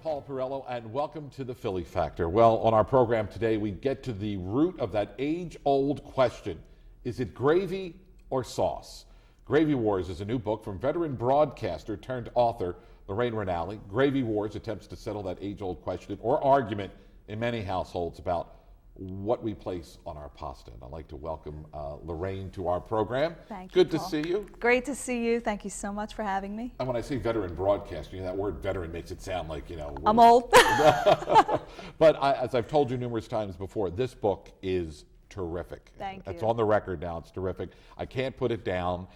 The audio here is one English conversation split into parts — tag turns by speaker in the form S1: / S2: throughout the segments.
S1: Paul Perello, and welcome to the Philly Factor. Well, on our program today, we get to the root of that age-old question. Is it gravy or sauce? Gravy Wars is a new book from veteran broadcaster turned author Lorraine Rinaldi. Gravy Wars attempts to settle that age-old question or argument in many households about what we place on our pasta. And I'd like to welcome Lorraine to our program.
S2: Thank you,
S1: Good to see you.
S2: Great to see you. Thank you so much for having me.
S1: And when I say veteran broadcaster, that word veteran makes it sound like,
S2: I'm old.
S1: But as I've told you numerous times before, this book is terrific.
S2: Thank you.
S1: It's on the record now. It's terrific. I can't put it down.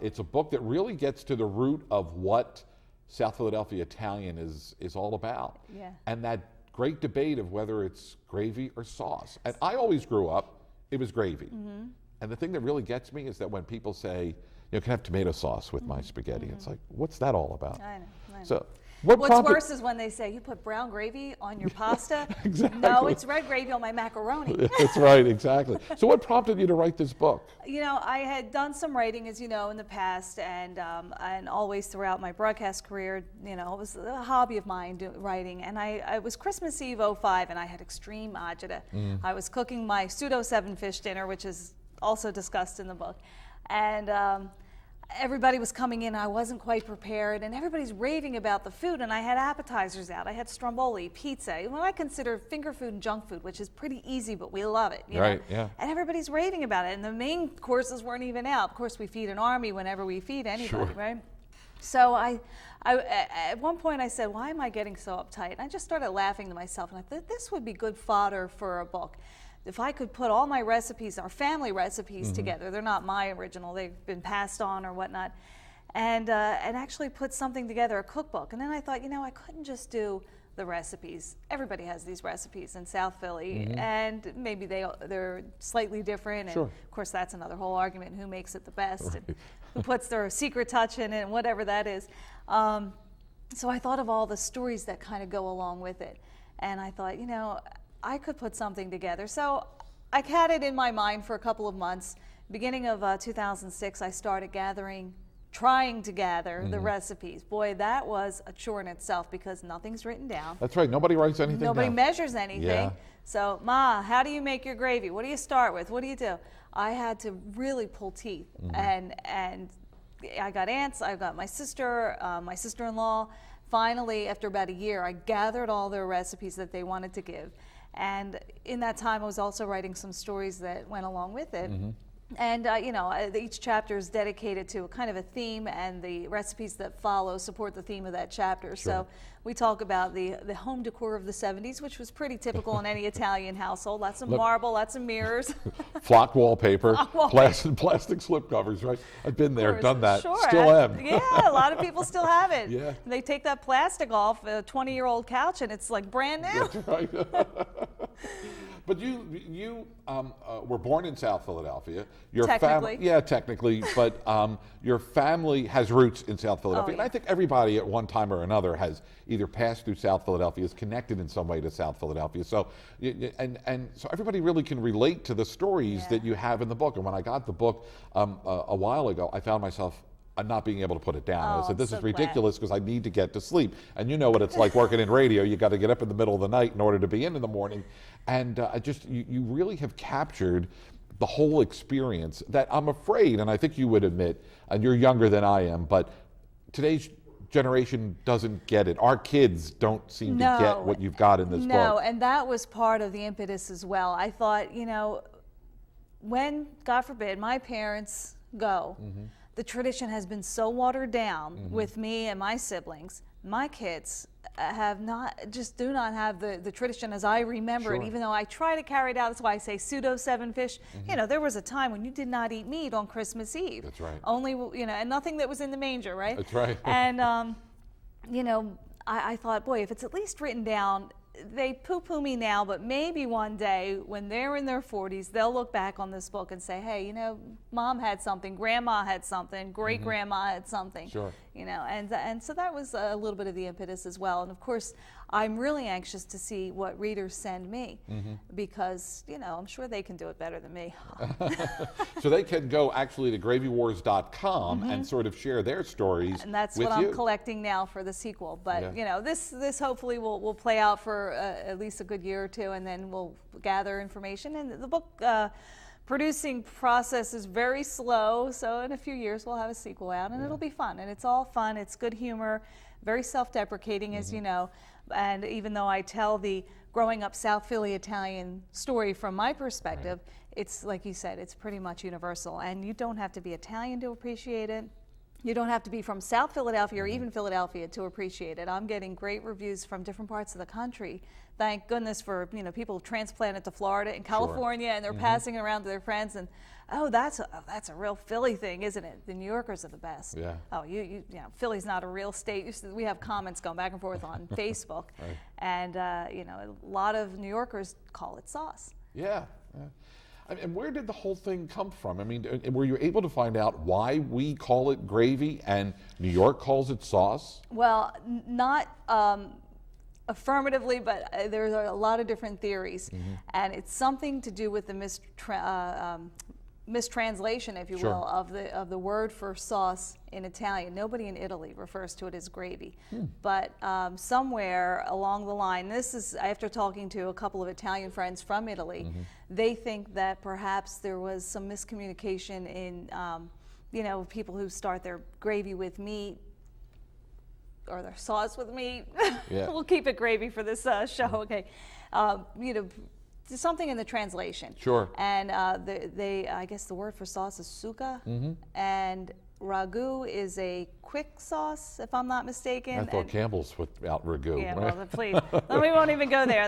S1: It's a book that really gets to the root of what South Philadelphia Italian is all about.
S2: Yeah.
S1: And that great debate of whether it's gravy or sauce. And I always grew up, it was gravy. Mm-hmm. And the thing that really gets me is that when people say, can I have tomato sauce with my spaghetti? It's like, what's that all about?
S2: I know.
S1: So,
S2: what's worse is when they say, you put brown gravy on your pasta?
S1: Exactly.
S2: No, it's red gravy on my macaroni.
S1: That's right, exactly. So what prompted you to write this book?
S2: I had done some writing, as you know, in the past, and always throughout my broadcast career, it was a hobby of mine, writing. And it was Christmas Eve '05, and I had extreme agita. I was cooking my pseudo-7 fish dinner, which is also discussed in the book. And everybody was coming in, I wasn't quite prepared, and everybody's raving about the food, and I had appetizers out. I had stromboli, pizza, what I consider finger food and junk food, which is pretty easy, but we love it.
S1: Right, yeah.
S2: And everybody's raving about it, and the main courses weren't even out. Of course, we feed an army whenever we feed anybody,
S1: Sure.
S2: right? So I at one point I said, why am I getting so uptight? And I just started laughing to myself, and I thought this would be good fodder for a book. If I could put all my recipes, our family recipes together, they're not my original, they've been passed on or whatnot, and actually put something together, a cookbook. And then I thought, I couldn't just do the recipes. Everybody has these recipes in South Philly, and maybe they're slightly different.
S1: Sure.
S2: And of course, that's another whole argument, who makes it the best, and who puts their secret touch in it, and whatever that is. So I thought of all the stories that kind of go along with it. And I thought, I could put something together. So I had it in my mind for a couple of months. Beginning of 2006, I started trying to gather the recipes. Boy, that was a chore in itself because nothing's written down.
S1: That's right, nobody writes anything down.
S2: Nobody measures anything.
S1: Yeah.
S2: So, Ma, how do you make your gravy? What do you start with? What do you do? I had to really pull teeth. And I got aunts, I got my sister, my sister-in-law. Finally, after about a year, I gathered all their recipes that they wanted to give. And in that time, I was also writing some stories that went along with it. And, each chapter is dedicated to a kind of a theme, and the recipes that follow support the theme of that chapter.
S1: Sure.
S2: So we talk about the home decor of the 70s, which was pretty typical in any Italian household. Lots of marble, lots of mirrors.
S1: Flock wallpaper,
S2: Flock wallpaper.
S1: plastic slip covers, right? I've been there, done that,
S2: Sure.
S1: still am.
S2: Yeah, a lot of people still have it.
S1: Yeah.
S2: They take that plastic off a 20-year-old couch, and it's like brand new.
S1: That's right. But you were born in South Philadelphia. Your
S2: Technically.
S1: Yeah, technically, but your family has roots in South Philadelphia.
S2: Oh,
S1: And I
S2: yeah.
S1: think everybody at one time or another has either passed through South Philadelphia, is connected in some way to South Philadelphia. So, and so everybody really can relate to the stories
S2: Yeah.
S1: that you have in the book. And when I got the book a while ago, I found myself not being able to put it down.
S2: Oh,
S1: I said, this
S2: I'm
S1: is
S2: so glad.
S1: ridiculous because I need to get to sleep. And you know what it's like working in radio. You got to get up in the middle of the night in order to be in the morning. And you really have captured the whole experience that I'm afraid, and I think you would admit, and you're younger than I am, but today's generation doesn't get it. Our kids don't seem to get what you've got in this book.
S2: No, and that was part of the impetus as well. I thought, when, God forbid, my parents go, the tradition has been so watered down with me and my siblings. My kids do not have the tradition as I remember
S1: Sure.
S2: it, even though I try to carry it out. That's why I say pseudo-7 fish. There was a time when you did not eat meat on Christmas Eve.
S1: That's right.
S2: Only, and nothing that was in the manger, right?
S1: That's right.
S2: And, I thought, boy, if it's at least written down, they poo-poo me now, but maybe one day when they're in their 40s, they'll look back on this book and say, hey, Mom had something, Grandma had something, great-grandma had something.
S1: Sure.
S2: And so that was a little bit of the impetus as well. And of course, I'm really anxious to see what readers send me because, I'm sure they can do it better than me.
S1: So they can go actually to gravywars.com and sort of share their stories
S2: And that's
S1: with
S2: what
S1: you.
S2: I'm collecting now for the sequel. But,
S1: Yeah.
S2: this hopefully will play out for at least a good year or two, and then we'll gather information. And the book producing process is very slow, so in a few years we'll have a sequel out, and it'll be fun. And it's all fun. It's good humor, very self-deprecating, as you know. And even though I tell the growing up South Philly Italian story from my perspective, it's like you said, it's pretty much universal. And you don't have to be Italian to appreciate it. You don't have to be from South Philadelphia or even Philadelphia to appreciate it. I'm getting great reviews from different parts of the country. Thank goodness for people transplanted to Florida and California, and they're passing it around to their friends. And that's a real Philly thing, isn't it? The New Yorkers are the best.
S1: Yeah.
S2: Oh, Philly's not a real state. We have comments going back and forth on Facebook, and a lot of New Yorkers call it sauce.
S1: Yeah. And where did the whole thing come from? I mean, were you able to find out why we call it gravy and New York calls it sauce?
S2: Well, not affirmatively, but there's a lot of different theories, and it's something to do with the mistranslation, if you will, of the word for sauce in Italian. Nobody in Italy refers to it as gravy, but somewhere along the line, this is after talking to a couple of Italian friends from Italy, they think that perhaps there was some miscommunication in, people who start their gravy with meat or their sauce with meat.
S1: Yeah.
S2: We'll keep it gravy for this show, okay? Something in the translation.
S1: Sure.
S2: And I guess the word for sauce is suka, and ragu is a quick sauce, if I'm not mistaken.
S1: I thought Campbell's without ragu.
S2: Yeah,
S1: right?
S2: well, please, we won't even go there.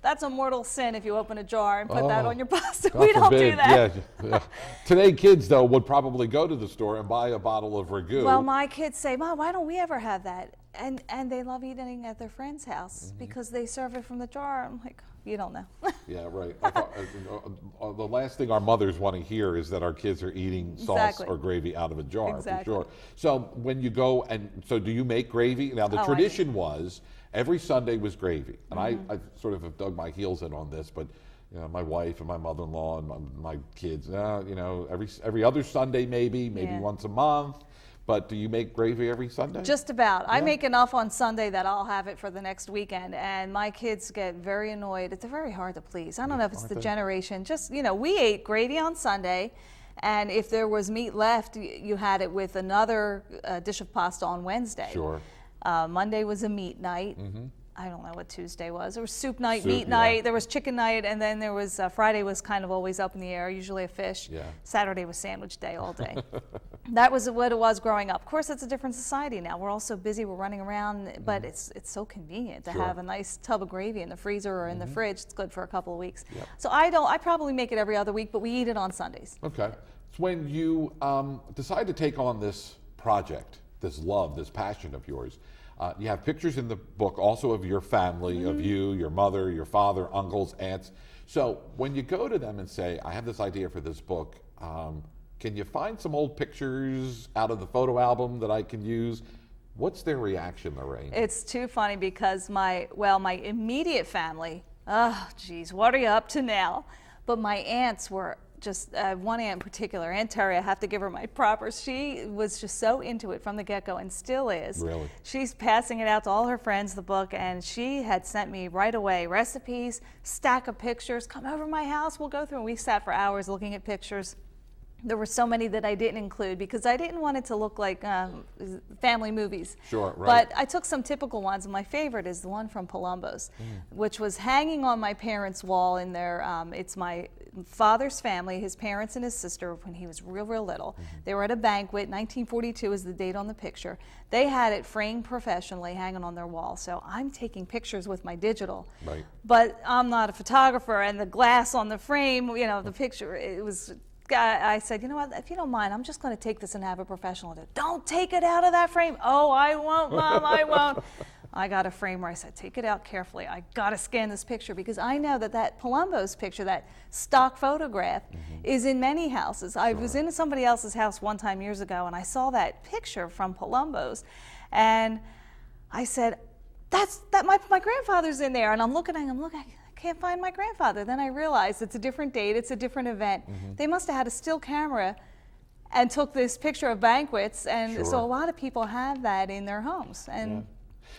S2: That's a mortal sin if you open a jar and put that on your pasta.
S1: God
S2: We don't do
S1: forbid.
S2: that.
S1: Yeah. Today, kids, though, would probably go to the store and buy a bottle of ragu.
S2: Well, my kids say, Mom, why don't we ever have that? And they love eating at their friend's house because they serve it from the jar. I'm like, you don't know.
S1: Yeah, right. The last thing our mothers want to hear is that our kids are eating sauce
S2: Exactly.
S1: or gravy out of a jar,
S2: Exactly.
S1: for sure. So when you go so do you make gravy? Now, the tradition was every Sunday was gravy. And I sort of have dug my heels in on this, but my wife and my mother-in-law and my kids, every other Sunday maybe
S2: Yeah.
S1: once a month. But do you make gravy every Sunday?
S2: Just about. I make enough on Sunday that I'll have it for the next weekend, and my kids get very annoyed. It's very hard to please. I don't know if it's the generation. Just, we ate gravy on Sunday, and if there was meat left, you had it with another dish of pasta on Wednesday.
S1: Sure.
S2: Monday was a meat night. I don't know what Tuesday was. There was soup night,
S1: Soup,
S2: meat night, there was chicken night, and then there was Friday was kind of always up in the air, usually a fish.
S1: Yeah.
S2: Saturday was sandwich day all day. That was what it was growing up. Of course, it's a different society now. We're all so busy, we're running around, but it's so convenient to have a nice tub of gravy in the freezer or in the fridge. It's good for a couple of weeks.
S1: Yep.
S2: So I probably make it every other week, but we eat it on Sundays.
S1: Okay. So when you decide to take on this project, this love, this passion of yours, you have pictures in the book also of your family, of you, your mother, your father, uncles, aunts. So when you go to them and say, I have this idea for this book, can you find some old pictures out of the photo album that I can use? What's their reaction, Lorraine?
S2: It's too funny because my immediate family, oh geez, what are you up to now? But my aunts were just, one aunt in particular, Aunt Terry, I have to give her my proper. She was just so into it from the get-go and still is.
S1: Really?
S2: She's passing it out to all her friends, the book, and she had sent me right away recipes, stack of pictures, come over to my house, we'll go through. And we sat for hours looking at pictures. There were so many that I didn't include because I didn't want it to look like family movies.
S1: Sure, right.
S2: But I took some typical ones, and my favorite is the one from Palumbo's, which was hanging on my parents' wall in their, it's my father's family, his parents and his sister when he was real, real little. They were at a banquet, 1942 is the date on the picture. They had it framed professionally hanging on their wall. So I'm taking pictures with my digital.
S1: Right.
S2: But I'm not a photographer, and the glass on the frame, the picture, it was... I said, you know what, if you don't mind, I'm just going to take this and have a professional do it. Don't take it out of that frame. Oh, I won't, Mom, I won't. I got a frame where I said, take it out carefully. I got to scan this picture because I know that Palumbo's picture, that stock photograph, is in many houses. I was in somebody else's house one time years ago, and I saw that picture from Palumbo's. And I said, my grandfather's in there. And I'm looking, I can't find my grandfather. Then I realized it's a different date, it's a different event. They must have had a still camera and took this picture of banquets, and so a lot of people have that in their homes, and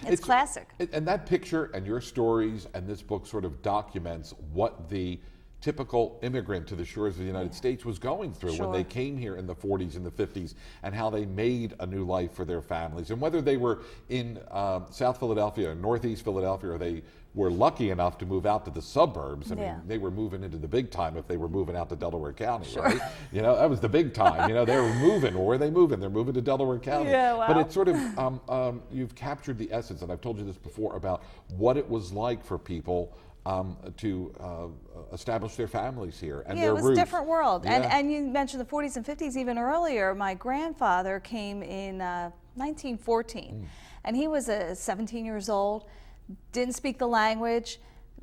S2: it's classic.
S1: And that picture and your stories and this book sort of documents what the typical immigrant to the shores of the United States was going through when they came here in the 40s and the 50s, and how they made a new life for their families. And whether they were in South Philadelphia or Northeast Philadelphia, or they were lucky enough to move out to the suburbs. I mean, they were moving into the big time if they were moving out to Delaware County, right? You know, that was the big time. You know, they were moving. Where are they moving? They're moving to Delaware County. But it's sort of, you've captured the essence, and I've told you this before, about what it was like for people to establish their families here and their roots.
S2: It was a different world. And you mentioned the 40s and 50s even earlier. My grandfather came in 1914, and he was 17 years old, didn't speak the language,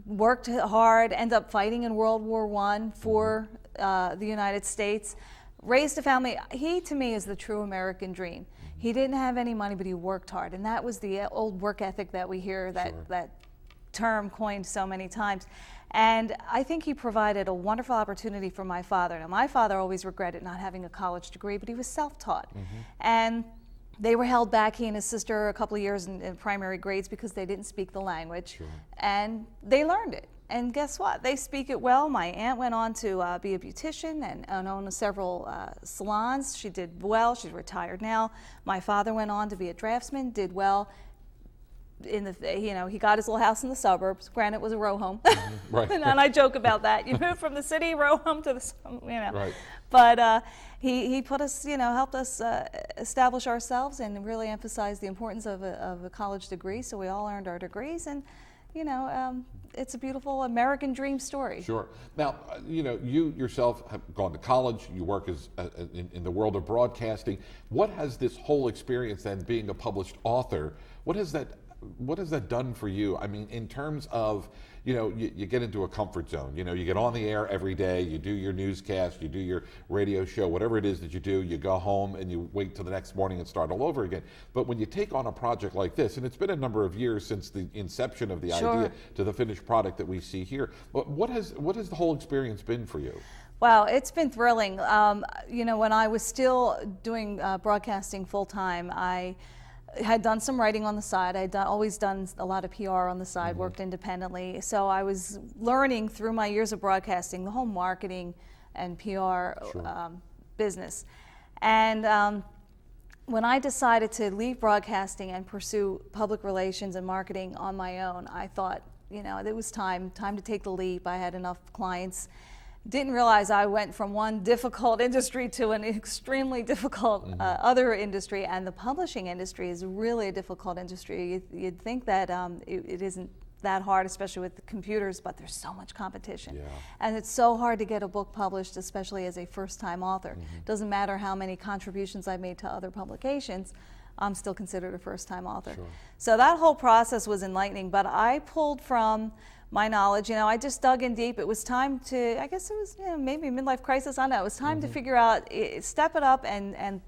S2: worked hard, ended up fighting in World War I for the United States, raised a family. He, to me, is the true American dream. He didn't have any money, but he worked hard, and that was the old work ethic that we hear, that term coined so many times. And I think he provided a wonderful opportunity for my father. Now, my father always regretted not having a college degree, but he was self-taught. And they were held back, he and his sister, a couple of years in primary grades because they didn't speak the language. And they learned it. And guess what? They speak it well. My aunt went on to be a beautician and own several salons. She did well. She's retired now. My father went on to be a draftsman, did well. He got his little house in the suburbs. Granted, it was a row home. And I joke about that. You move from the city row home to the, But he put us, helped us establish ourselves and really emphasize the importance of a college degree. So we all earned our degrees, and it's a beautiful American dream story.
S1: Now, you yourself have gone to college. You work in the world of broadcasting. What has this whole experience then, being a published author, what has that done for you? I mean, in terms of, you get into a comfort zone. You get on the air every day, you do your newscast, you do your radio show, whatever it is that you do, you go home and you wait till the next morning and start all over again. But when you take on a project like this, and it's been a number of years since the inception of the idea to the finished product that we see here, what has the whole experience been for you?
S2: Wow, it's been thrilling. When I was still doing broadcasting full time, I had done some writing on the side. I'd always done a lot of PR on the side, worked independently. So I was learning through my years of broadcasting the whole marketing and PR business. And when I decided to leave broadcasting and pursue public relations and marketing on my own, I thought, it was time to take the leap. I had enough clients. Didn't realize I went from one difficult industry to an extremely difficult other industry, and the publishing industry is really a difficult industry. You'd think that it isn't that hard, especially with the computers, but there's so much competition. And it's so hard to get a book published, especially as a first-time author. Doesn't matter how many contributions I made to other publications, I'm still considered a first-time author. So that whole process was enlightening, but I pulled from my knowledge. I just dug in deep. It was time to, I guess it was maybe a midlife crisis, I don't know. It was time to figure out, step it up and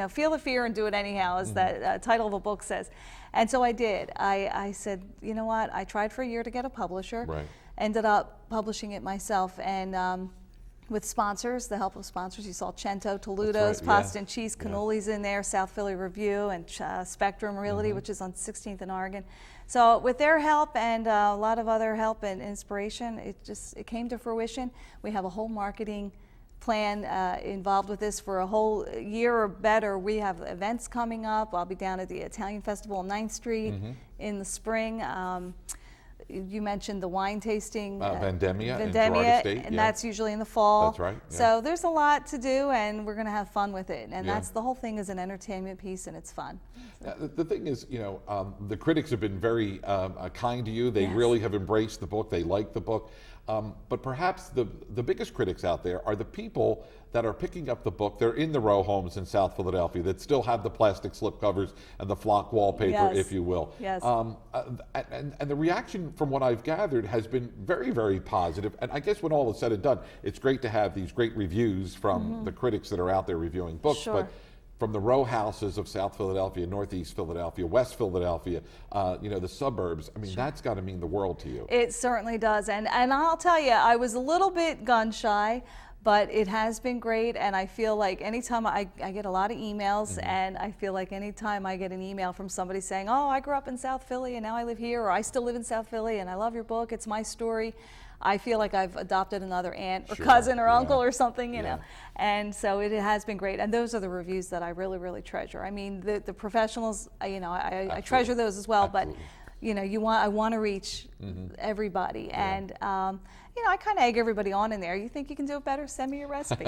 S2: feel the fear and do it anyhow, as that title of a book says. And so I did. I said, you know what, I tried for a year to get a publisher, ended up publishing it myself, and with sponsors, the help of sponsors. You saw Cento, Toludo's, Pasta and Cheese, Cannolis in there, South Philly Review, and Spectrum Realty, which is on 16th and Oregon. So with their help and a lot of other help and inspiration, it came to fruition. We have a whole marketing plan involved with this for a whole year or better. We have events coming up. I'll be down at the Italian Festival on 9th Street in the spring. You mentioned the wine tasting.
S1: Vendemmia in Girard Estate.
S2: And that's usually in the fall.
S1: That's right.
S2: So there's a lot to do, and we're going to have fun with it. And that's the whole thing, is an entertainment piece, and it's fun.
S1: The thing is, the critics have been very kind to you. They really have embraced the book. They like the book. But perhaps the biggest critics out there are the people that are picking up the book. They're in the row homes in South Philadelphia that still have the plastic slip covers and the flock wallpaper, if you will. And the reaction, from what I've gathered, has been very, very positive. And I guess when all is said and done, it's great to have these great reviews from the critics that are out there reviewing books. But from the row houses of South Philadelphia, Northeast Philadelphia, West Philadelphia, the suburbs. I mean, that's got to mean the world to you.
S2: It certainly does. And I'll tell you, I was a little bit gun shy, but it has been great. And I feel like anytime I get a lot of emails, and I feel like anytime I get an email from somebody saying, oh, I grew up in South Philly and now I live here, or I still live in South Philly and I love your book, it's my story. I feel like I've adopted another aunt or cousin or uncle or something, you know. And so it has been great. And those are the reviews that I really, really treasure. I mean, the professionals, I treasure those as well. Absolutely. But, I want to reach everybody. And, I kind of egg everybody on in there. You think you can do it better? Send me your recipe.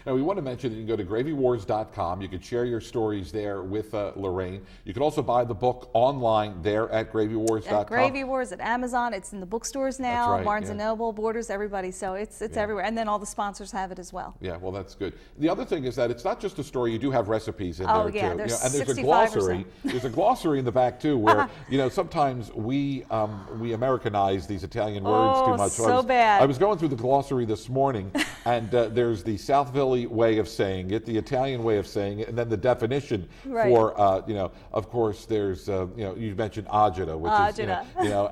S1: Now, we want to mention that you can go to gravywars.com. You can share your stories there with Lorraine. You can also buy the book online there at gravywars.com.
S2: At Gravy Wars, at Amazon. It's in the bookstores now,
S1: right,
S2: Barnes & Noble, Borders, everybody. So it's everywhere. And then all the sponsors have it as well.
S1: Yeah, well, that's good. The other thing is that it's not just a story. You do have recipes in there, too.
S2: There's
S1: and there's
S2: 65%.
S1: a glossary. There's a glossary in the back, too, where, sometimes we Americanize these Italian words too much.
S2: So bad.
S1: I was going through the glossary this morning, and there's the South Philly way of saying it, the Italian way of saying it, and then the definition for, of course, there's, you mentioned agita, which is,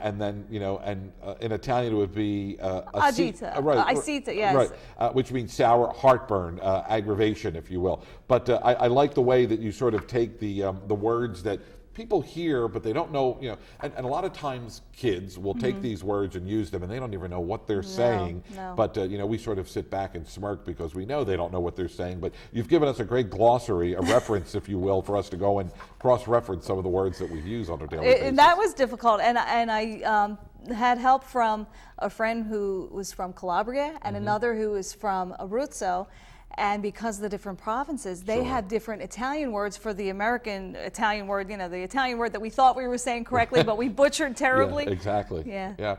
S1: and then, and in Italian it would be
S2: agita,
S1: acita,
S2: yes.
S1: Right, which means sour, heartburn, aggravation, if you will. But I like the way that you sort of take the words that people hear, but they don't know, and a lot of times kids will take these words and use them, and they don't even know what they're saying.
S2: No.
S1: But, we sort of sit back and smirk because we know they don't know what they're saying. But you've given us a great glossary, a reference, if you will, for us to go and cross-reference some of the words that we use on a daily basis.
S2: And that was difficult, and I had help from a friend who was from Calabria and another who was from Abruzzo. And because of the different provinces, they had different Italian words for the American Italian word, the Italian word that we thought we were saying correctly, but we butchered terribly.
S1: Yeah, exactly.
S2: Yeah.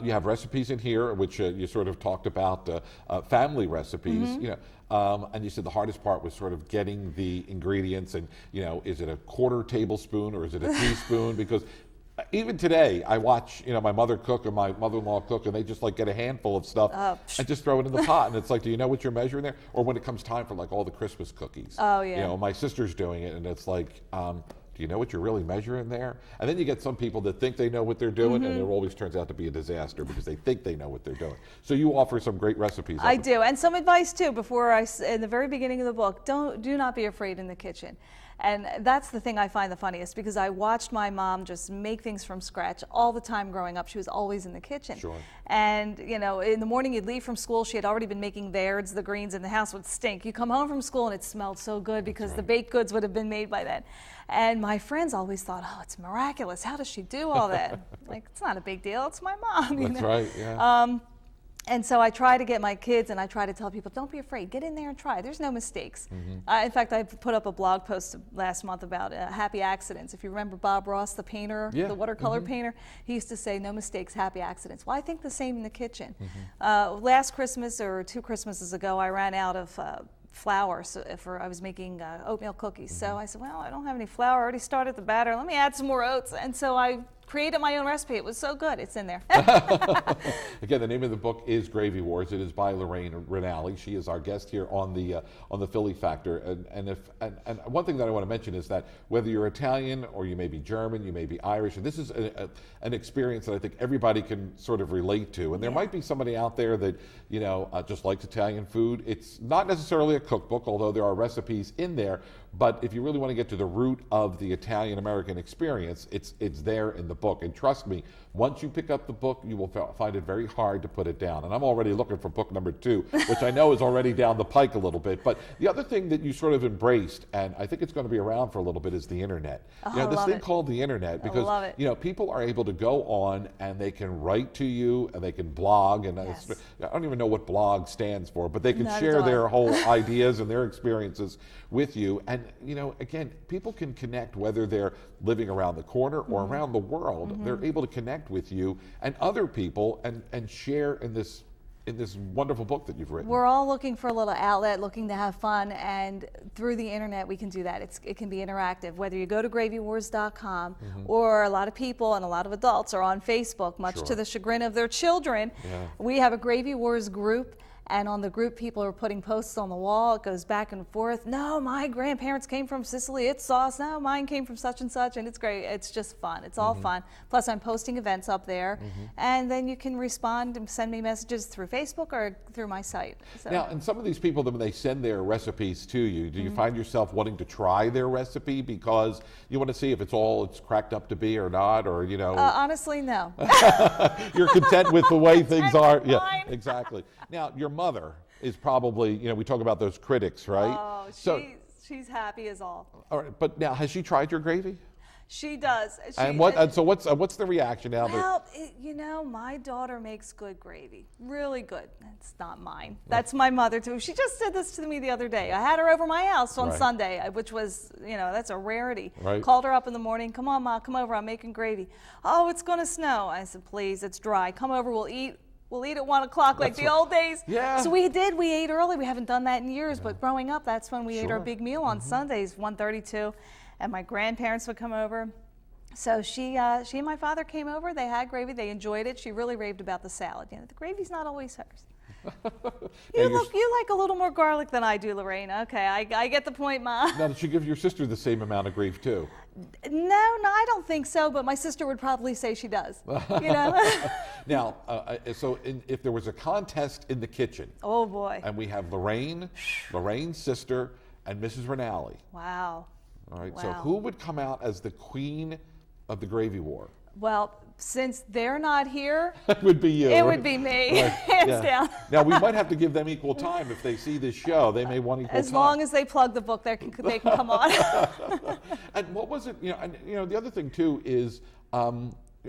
S1: You have recipes in here, which you sort of talked about, family recipes, and you said the hardest part was sort of getting the ingredients and, is it a quarter tablespoon or is it a teaspoon? Because even today, I watch, my mother cook or my mother-in-law cook, and they just get a handful of stuff and just throw it in the pot. And it's like, do you know what you're measuring there? Or when it comes time for all the Christmas cookies.
S2: Oh, yeah.
S1: My sister's doing it, and it's like, do you know what you're really measuring there? And then you get some people that think they know what they're doing, and it always turns out to be a disaster because they think they know what they're doing. So you offer some great recipes.
S2: I do, and some advice too. In the very beginning of the book, do not be afraid in the kitchen. And that's the thing I find the funniest, because I watched my mom just make things from scratch all the time growing up. She was always in the kitchen.
S1: Sure.
S2: And, in the morning you'd leave from school, she had already been making verds, the greens, and the house would stink. You come home from school and it smelled so good because the baked goods would have been made by then. And my friends always thought, oh, it's miraculous. How does she do all that? It's not a big deal. It's my mom.
S1: That's right, yeah.
S2: And so I try to get my kids, and I try to tell people, don't be afraid. Get in there and try. There's no mistakes. In fact, I put up a blog post last month about happy accidents. If you remember Bob Ross, the painter, the watercolor painter, he used to say, no mistakes, happy accidents. Well, I think the same in the kitchen. Last Christmas or 2 Christmases ago, I ran out of flour, I was making oatmeal cookies. So I said, well, I don't have any flour. I already started the batter. Let me add some more oats. And so I created my own recipe. It was so good. It's in there.
S1: Again, the name of the book is Gravy Wars. It is by Lorraine Rinaldi. She is our guest here on the Philly Factor. And one thing that I want to mention is that whether you're Italian or you may be German, you may be Irish, and this is an experience that I think everybody can sort of relate to. And there might be somebody out there that just likes Italian food. It's not necessarily a cookbook, although there are recipes in there. But if you really want to get to the root of the Italian-American experience, it's there in the book. And trust me, once you pick up the book, you will find it very hard to put it down. And I'm already looking for book number 2, which I know is already down the pike a little bit. But the other thing that you sort of embraced, and I think it's going to be around for a little bit, is the internet. This thing called the internet, because people are able to go on and they can write to you and they can blog. And I don't even know what blog stands for, but they can share their whole ideas and their experiences with you. And again, people can connect whether they're living around the corner or around the world. They're able to connect with you and other people and share in this wonderful book that you've written.
S2: We're all looking for a little outlet, looking to have fun, and through the internet we can do that. It can be interactive. Whether you go to gravywars.com or a lot of people and a lot of adults are on Facebook, much to the chagrin of their children. We have a Gravy Wars group. And on the group, people are putting posts on the wall. It goes back and forth. No, my grandparents came from Sicily. It's sauce. No, mine came from such and such. And it's great. It's just fun. It's all fun. Plus, I'm posting events up there. And then you can respond and send me messages through Facebook or through my site. So.
S1: Now, and some of these people, when they send their recipes to you, do you find yourself wanting to try their recipe because you want to see if it's all it's cracked up to be or not, or, you know?
S2: Honestly, no.
S1: You're content with the way things are. Yeah,
S2: Fine.
S1: exactly. Now, your mother is probably, you know, we talk about those critics, right?
S2: Oh, she's happy as all.
S1: All right, but now, has she tried your gravy?
S2: She does.
S1: And so what's the reaction now?
S2: Well, you know, my daughter makes good gravy, really good. It's not mine. That's my mother too. She just said this to me the other day. I had her over my house on Sunday, which was, you know, that's a rarity.
S1: Right.
S2: Called her up in the morning. Come on, Ma, come over. I'm making gravy. Oh, it's going to snow. I said, please, it's dry. Come over. We'll eat. We'll eat at 1 o'clock like the old days.
S1: Yeah.
S2: So we ate early. We haven't done that in years, but growing up, that's when we ate our
S1: Sure.
S2: big meal on Sundays, 1:32, and my grandparents would come over. So she and my father came over. They had gravy. They enjoyed it. She really raved about the salad. You know, the gravy's not always hers. You like a little more garlic than I do, Lorraine. Okay, I get the point, Ma.
S1: Now, did you give your sister the same amount of grief too?
S2: No, I don't think so. But my sister would probably say she does. You know.
S1: Now, if there was a contest in the kitchen,
S2: Oh boy.
S1: and we have Lorraine's sister, and Mrs. Rinaldi.
S2: Wow.
S1: All right. So
S2: Wow.
S1: who would come out as the queen of the gravy war?
S2: Well, since they're not here,
S1: It would be you.
S2: it would be me,
S1: Right,
S2: hands
S1: yeah.
S2: down.
S1: Now, we might have to give them equal time if they see this show. They may want equal
S2: As
S1: time.
S2: long as they plug the book, they can come on.
S1: And what was it? The other thing too is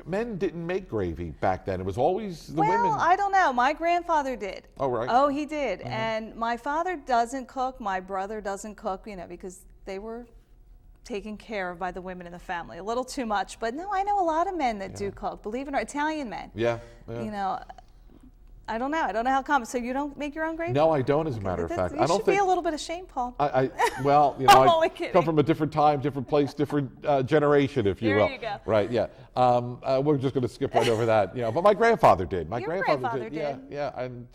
S1: men didn't make gravy back then. It was always the
S2: Well,
S1: women.
S2: I don't know. My grandfather did.
S1: Oh, right.
S2: Oh, he did. And my father doesn't cook. My brother doesn't cook, you know, because they were taken care of by the women in the family. A little too much. But no, I know a lot of men that do cook. Believe it or not, Italian men.
S1: Yeah.
S2: You know, I don't know. I don't know how come. So you don't make your own gravy?
S1: No, I don't. As a matter of fact,
S2: You
S1: I don't
S2: should be
S1: think.
S2: a little bit ashamed, Paul.
S1: Well,
S2: I'm
S1: I
S2: only kidding.
S1: come from a different time, different place, different generation, if you
S2: There
S1: will.
S2: you go.
S1: Right? Yeah. We're just going to skip right over that. But my grandfather did. My
S2: Your
S1: grandfather
S2: grandfather
S1: Yeah,
S2: did.
S1: yeah. And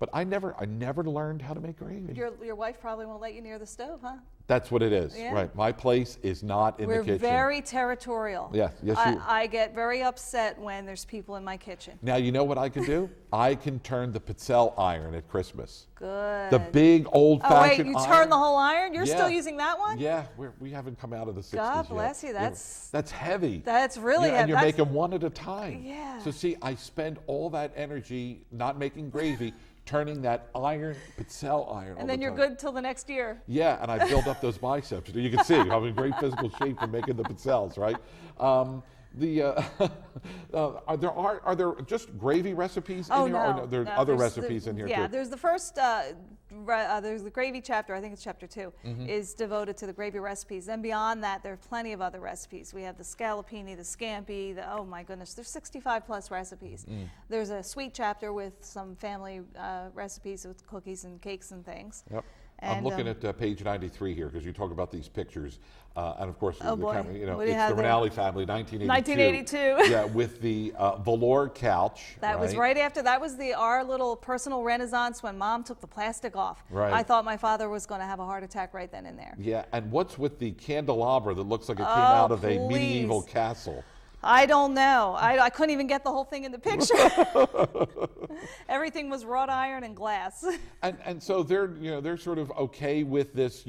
S1: but I never learned how to make gravy.
S2: Your wife probably won't let you near the stove, huh?
S1: That's what it is.
S2: Yeah.
S1: Right. My place is not in
S2: We're
S1: the kitchen.
S2: very territorial.
S1: Yes, you.
S2: I get very upset when there's people in my kitchen.
S1: Now, you know what I can do? I can turn the Pizzelle iron at Christmas.
S2: Good.
S1: The big
S2: Oh,
S1: old-fashioned
S2: wait, you
S1: iron.
S2: turn the whole iron? You're
S1: Yeah.
S2: still using that one?
S1: Yeah, we haven't come out of the 60s
S2: God
S1: yet.
S2: bless you,
S1: Yeah,
S2: that's-
S1: that's heavy.
S2: That's really
S1: And
S2: heavy.
S1: you're
S2: That's-
S1: making one at a time.
S2: Yeah.
S1: So see, I spend all that energy not making gravy, turning that iron, Pizzelle iron all
S2: And then
S1: the
S2: you're
S1: time.
S2: good till the next year.
S1: Yeah, and I build up those biceps. You can see I'm in great physical shape from making the Pizzelles, right? Are there just gravy recipes in here, or no, there's other recipes in here
S2: yeah,
S1: too?
S2: there's the first, there's the gravy chapter, I think it's chapter 2, is devoted to the gravy recipes. Then beyond that, there are plenty of other recipes. We have the scallopini, the scampi, oh my goodness, there's 65 plus recipes. There's a sweet chapter with some family recipes with cookies and cakes and things.
S1: Yep. I'm
S2: And,
S1: looking at page 93 here because you talk about these pictures, and of course,
S2: Oh, boy.
S1: camera,
S2: What do you
S1: it's
S2: have
S1: the
S2: there?
S1: Rinaldi family, 1982.
S2: 1982.
S1: Yeah, with the velour couch.
S2: That was right after, that was our little personal renaissance when Mom took the plastic off.
S1: Right.
S2: I thought my father was going to have a heart attack right then and there.
S1: Yeah, and what's with the candelabra that looks like it came
S2: Oh,
S1: out of a
S2: please.
S1: medieval castle?
S2: I don't know. I couldn't even get the whole thing in the picture. Everything was wrought iron and glass.
S1: And so they're sort of okay with this,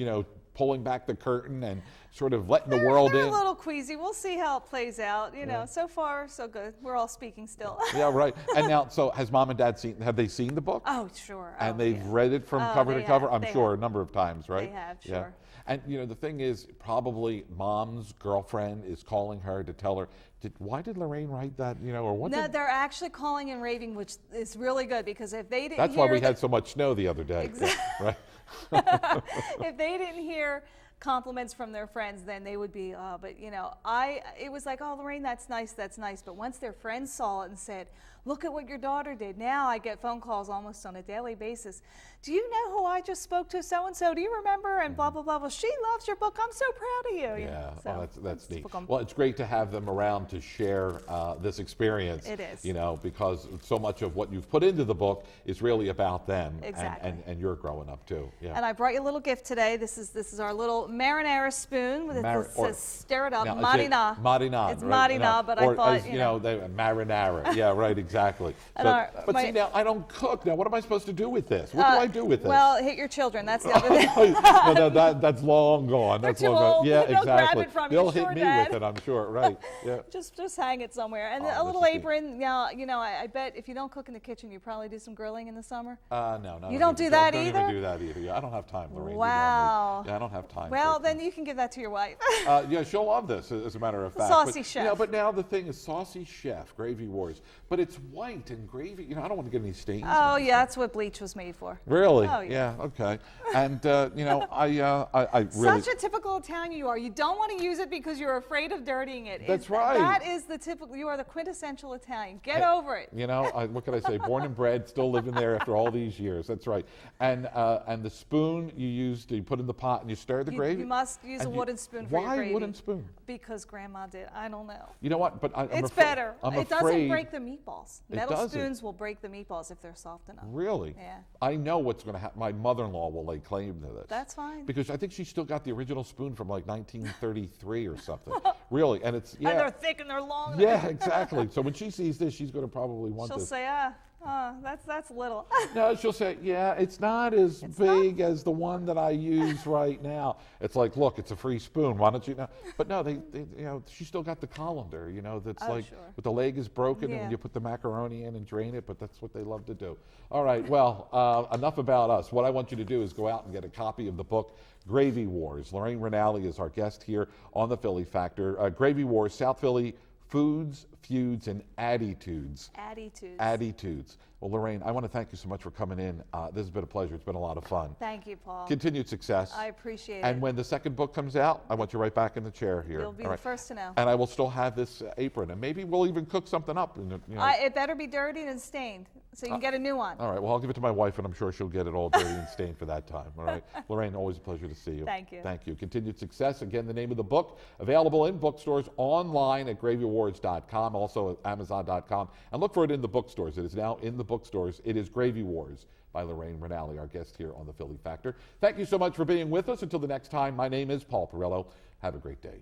S1: pulling back the curtain and sort of letting the world
S2: They're
S1: in.
S2: a little queasy. We'll see how it plays out. So far, so good. We're all speaking still.
S1: Yeah, right. And now, so has Mom and Dad have they seen the book?
S2: Oh, sure.
S1: And
S2: Oh,
S1: they've
S2: yeah.
S1: read it from
S2: Oh,
S1: cover
S2: they
S1: to cover,
S2: have.
S1: I'm
S2: They
S1: sure,
S2: have.
S1: a number of times, right?
S2: They have,
S1: Yeah.
S2: sure.
S1: And the thing is, probably Mom's girlfriend is calling her to tell her, why did Lorraine write that, or what?
S2: No, they're actually calling and raving, which is really good because if they didn't
S1: That's why
S2: hear
S1: we
S2: the-
S1: had so much snow the other day.
S2: Exactly.
S1: Right?
S2: if they didn't hear compliments from their friends, then they would be, but you know, it was like, oh, Lorraine, that's nice. But once their friends saw it and said, look at what your daughter did. Now I get phone calls almost on a daily basis. Do you know who I just spoke to? So-and-so, do you remember? And blah, blah, blah. Well, she loves your book. I'm so proud of you.
S1: Yeah,
S2: So
S1: well, that's neat.
S2: become-
S1: Well, it's great to have them around to share this experience.
S2: It is.
S1: You know, because so much of what you've put into the book is really about them.
S2: Exactly.
S1: And you're growing up too. Yeah.
S2: And I brought you a little gift today. This is our little marinara spoon. With it says stir it up.
S1: Now, is it
S2: Marina.
S1: Marina.
S2: It's
S1: right?
S2: Marina, but
S1: or
S2: I thought,
S1: as, they marinara. Yeah, right, exactly. But see, now I don't cook. Now, what am I supposed to do with this? What do I do with this?
S2: Well, hit your children. That's the other thing.
S1: No, that's long gone.
S2: They're
S1: That's
S2: too
S1: long gone.
S2: old.
S1: Yeah,
S2: They'll grab
S1: exactly.
S2: it from you.
S1: They'll
S2: Sure,
S1: hit me
S2: Dad.
S1: with it, I'm sure. Right. Yeah.
S2: Just hang it somewhere. And a
S1: Oh,
S2: little
S1: this is neat.
S2: apron. Now, I bet if you don't cook in the kitchen, you probably do some grilling in the summer.
S1: No.
S2: You don't do that
S1: don't
S2: either?
S1: even do that either. Yeah, I don't have time, Lorraine. You know me.
S2: Wow.
S1: Yeah, I don't have time.
S2: Well,
S1: for it.
S2: then you can give that to your wife.
S1: Yeah, she'll love this, as a matter of fact.
S2: Saucy
S1: but,
S2: chef.
S1: But now the thing is Saucy Chef, Gravy Wars. But it's white and gravy. I don't want to get any stains.
S2: Oh, yeah, that's what bleach was made for.
S1: Really?
S2: Oh, yeah.
S1: Okay. And, I really...
S2: Such a typical Italian you are. You don't want to use it because you're afraid of dirtying it.
S1: That's right.
S2: That is the typical, you are the quintessential Italian. Get over it.
S1: What can I say? Born and bred, still living there after all these years. That's right. And the spoon you put in the pot and you stir the gravy?
S2: You must use a wooden spoon for your gravy.
S1: Why wooden spoon?
S2: Because Grandma did. I don't know.
S1: You know what? But
S2: It's better. It doesn't
S1: afraid-
S2: break the meatballs.
S1: It
S2: Metal
S1: doesn't.
S2: spoons will break the meatballs if they're soft enough.
S1: Really?
S2: Yeah.
S1: I know what's going to happen. My mother-in-law will lay claim to this.
S2: That's fine.
S1: Because I think she still got the original spoon from like 1933 or something. Really, and it's
S2: And they're thick and they're long.
S1: Yeah, exactly. So when she sees this, she's going to probably want
S2: She'll
S1: this.
S2: say, that's little.
S1: No, she'll say, yeah, it's not as big as the one that I use right now. It's like, look, it's a free spoon. Why don't you know? But no, they she still got the colander, that's
S2: Oh,
S1: like,
S2: sure.
S1: but the leg is broken
S2: Yeah.
S1: and you put the macaroni in and drain it, but that's what they love to do. All right, well, enough about us. What I want you to do is go out and get a copy of the book, Gravy Wars. Lorraine Rinaldi is our guest here on the Philly Factor. Gravy Wars, South Philly Foods, Feuds, and Attitudes. Attitudes. Well, Lorraine, I want to thank you so much for coming in. This has been a pleasure. It's been a lot of fun.
S2: Thank you, Paul.
S1: Continued success.
S2: I appreciate
S1: And
S2: it.
S1: when the second book comes out, I want you right back in the chair here.
S2: You'll be
S1: All
S2: the
S1: right?
S2: first to know.
S1: And I will still have this apron, and maybe we'll even cook something up.
S2: It better be dirty and stained, so you can get a new one.
S1: All right. Well, I'll give it to my wife, and I'm sure she'll get it all dirty and stained for that time. All right. Lorraine, always a pleasure to see you.
S2: Thank you.
S1: Thank you. Continued success. Again, the name of the book available in bookstores, online at gravyawards.com, also at amazon.com, and look for it in the bookstores. It is now in the bookstores. It is Gravy Wars by Lorraine Rinaldi, our guest here on the Philly Factor. Thank you so much for being with us. Until the next time, my name is Paul Perello. Have a great day.